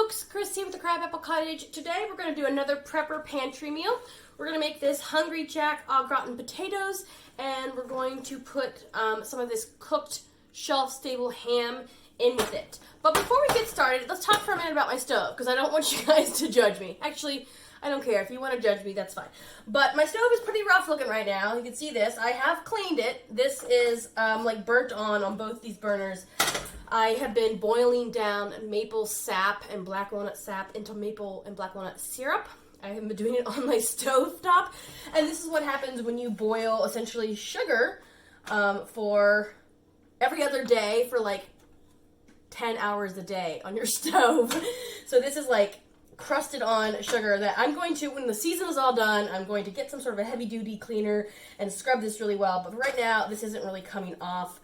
folks, Chris here with the Crabapple Cottage. Today we're going to do another prepper pantry meal. We're going to make this Hungry Jack au gratin potatoes, and we're going to put some of this cooked shelf-stable ham in with it. But before we get started, let's talk for a minute about my stove, because I don't want you guys to judge me. Actually, I don't care. If you want to judge me, that's fine. But my stove is pretty rough looking right now. You can see this. I have cleaned it. This is like burnt on both these burners. I have been boiling down maple sap and black walnut sap into maple and black walnut syrup. I have been doing it on my stovetop. And this is what happens when you boil essentially sugar for every other day for like 10 hours a day on your stove. So this is like crusted on sugar that I'm going to, when the season is all done, I'm going to get some sort of a heavy duty cleaner and scrub this really well. But right now, this isn't really coming off.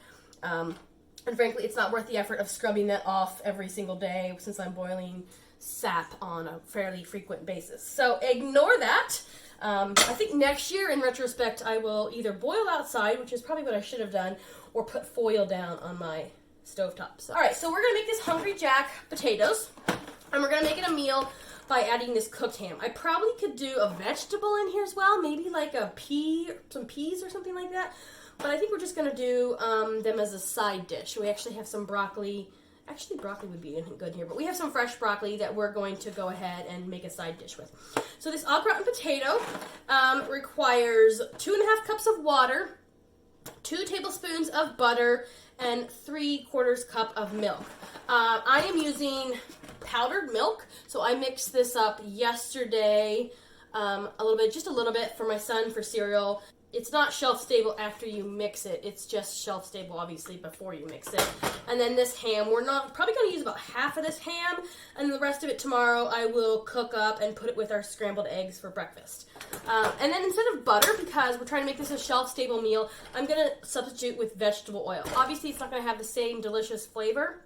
And frankly, it's not worth the effort of scrubbing that off every single day since I'm boiling sap on a fairly frequent basis. So ignore that. I think next year, in retrospect, I will either boil outside, which is probably what I should have done, or put foil down on my stovetop. So, all right, so we're going to make this Hungry Jack potatoes, and we're going to make it a meal by adding this cooked ham. I probably could do a vegetable in here as well, maybe like a pea, some peas or something like that. But I think we're just going to do them as a side dish. We actually have some broccoli. Actually, broccoli would be good here, but we have some fresh broccoli that we're going to go ahead and make a side dish with. So this au gratin potato requires 2.5 cups of water, 2 tablespoons of butter, and 3/4 cup of milk. I am using powdered milk, so I mixed this up yesterday just a little bit for my son for cereal. It's not shelf stable after you mix it. It's just shelf stable, obviously, before you mix it. And then this ham, we're probably going to use about half of this ham, and the rest of it tomorrow I will cook up and put it with our scrambled eggs for breakfast. And then instead of butter, because we're trying to make this a shelf stable meal, I'm going to substitute with vegetable oil. Obviously, it's not going to have the same delicious flavor.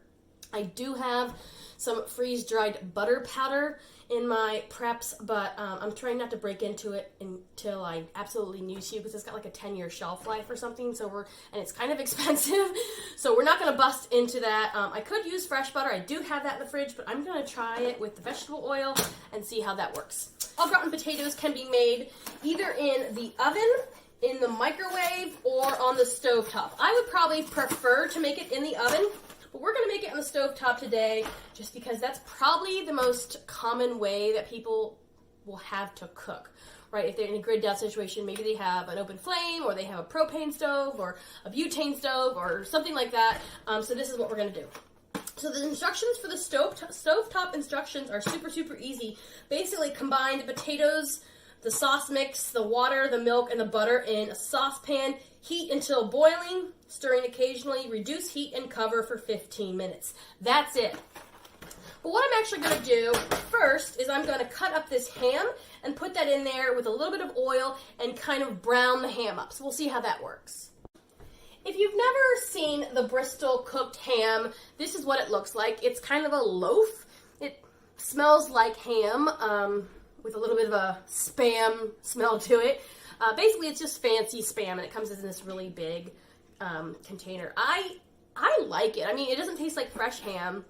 I do have some freeze-dried butter powder in my preps, but I'm trying not to break into it until I absolutely need to, because it's got like a 10-year shelf life or something, and it's kind of expensive, so we're not going to bust into that. I could use fresh butter. I do have that in the fridge, but I'm going to try it with the vegetable oil and see how that works. Au gratin potatoes can be made either in the oven, in the microwave, or on the stovetop. I would probably prefer to make it in the oven, but we're going to make it on the stovetop today just because that's probably the most common way that people will have to cook, right? If they're in a grid down situation, maybe they have an open flame, or they have a propane stove or a butane stove or something like that. So this is what we're going to do. So the instructions for the stovetop instructions are super, super easy. Basically combine the potatoes, the sauce mix, the water, the milk, and the butter in a saucepan. Heat until boiling, stirring occasionally, reduce heat, and cover for 15 minutes. That's it. But what I'm actually going to do first is I'm going to cut up this ham and put that in there with a little bit of oil and kind of brown the ham up. So we'll see how that works. If you've never seen the Bristol cooked ham, this is what it looks like. It's kind of a loaf. It smells like ham, with a little bit of a Spam smell to it. Basically, it's just fancy Spam, and it comes in this really big container. I like it. I mean, it doesn't taste like fresh ham,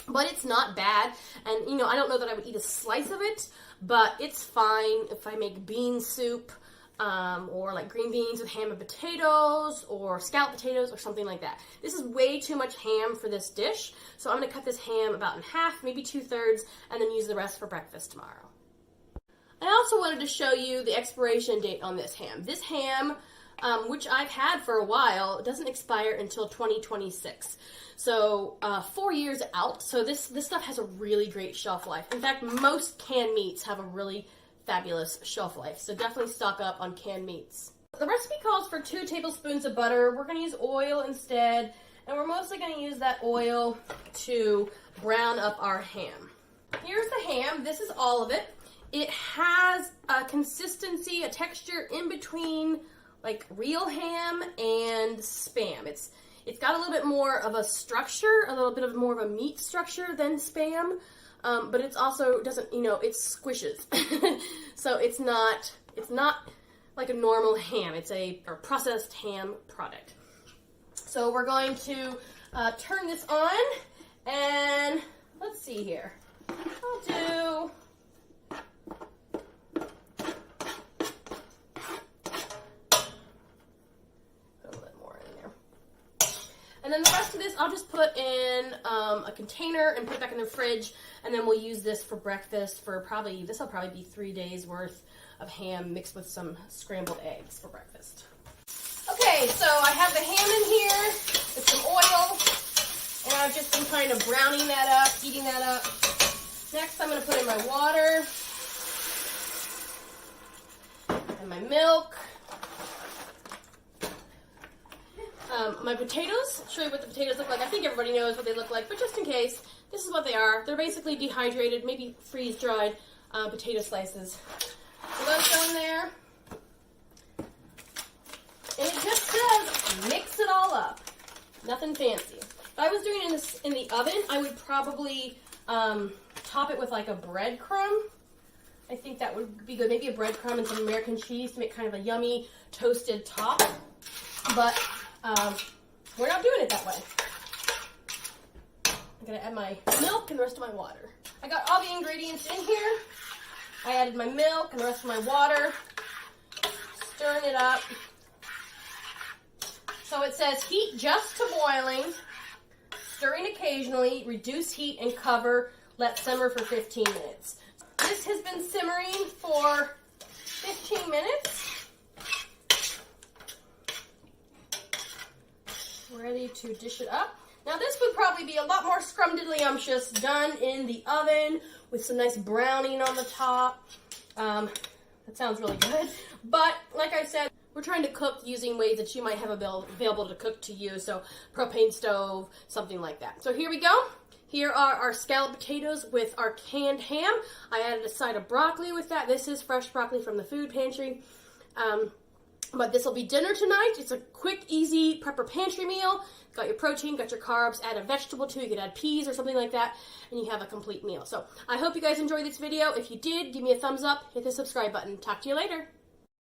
but it's not bad. And, I don't know that I would eat a slice of it, but it's fine if I make bean soup, or like green beans with ham and potatoes, or scalloped potatoes, or something like that. This is way too much ham for this dish, so I'm going to cut this ham about in half, maybe 2/3, and then use the rest for breakfast tomorrow. I also wanted to show you the expiration date on this ham. This ham, which I've had for a while, doesn't expire until 2026. So 4 years out. So this stuff has a really great shelf life. In fact, most canned meats have a really fabulous shelf life. So definitely stock up on canned meats. The recipe calls for 2 tablespoons of butter. We're going to use oil instead. And we're mostly going to use that oil to brown up our ham. Here's the ham. This is all of it. It has a consistency, a texture in between like real ham and Spam. It's got a little bit more of a structure, a little bit of more of a meat structure than Spam, but it's also doesn't, it squishes. So it's not like a normal ham. It's a processed ham product. So we're going to turn this on, and let's see here. I'll do a little bit more in there. And then the rest of this I'll just put in a container and put it back in the fridge, and then we'll use this for breakfast for this will probably be 3 days worth of ham mixed with some scrambled eggs for breakfast. Okay, so I have the ham in here with some oil, and I've just been kind of browning that up, heating that up. Next, I'm going to put in my water and my milk. My potatoes, I'll show you what the potatoes look like. I think everybody knows what they look like, but just in case, this is what they are. They're basically dehydrated, maybe freeze-dried potato slices. So those go in there. And it just says mix it all up. Nothing fancy. If I was doing it in the oven, I would probably top it with like a breadcrumb. I think that would be good. Maybe a breadcrumb and some American cheese to make kind of a yummy toasted top. But we're not doing it that way. I'm going to add my milk and the rest of my water. I got all the ingredients in here. I added my milk and the rest of my water. Stirring it up. So it says heat just to boiling, stirring occasionally, reduce heat and cover, let simmer for 15 minutes. This has been simmering for 15 minutes. Ready to dish it up. Now this would probably be a lot more scrumdiddlyumptious done in the oven with some nice browning on the top. That sounds really good. But like I said, we're trying to cook using ways that you might have available to cook to you. So propane stove, something like that. So here we go. Here are our scalloped potatoes with our canned ham. I added a side of broccoli with that. This is fresh broccoli from the food pantry. But this will be dinner tonight. It's a quick, easy prepper pantry meal. Got your protein, got your carbs, add a vegetable too. You could add peas or something like that, and you have a complete meal. So I hope you guys enjoyed this video. If you did, give me a thumbs up, hit the subscribe button. Talk to you later.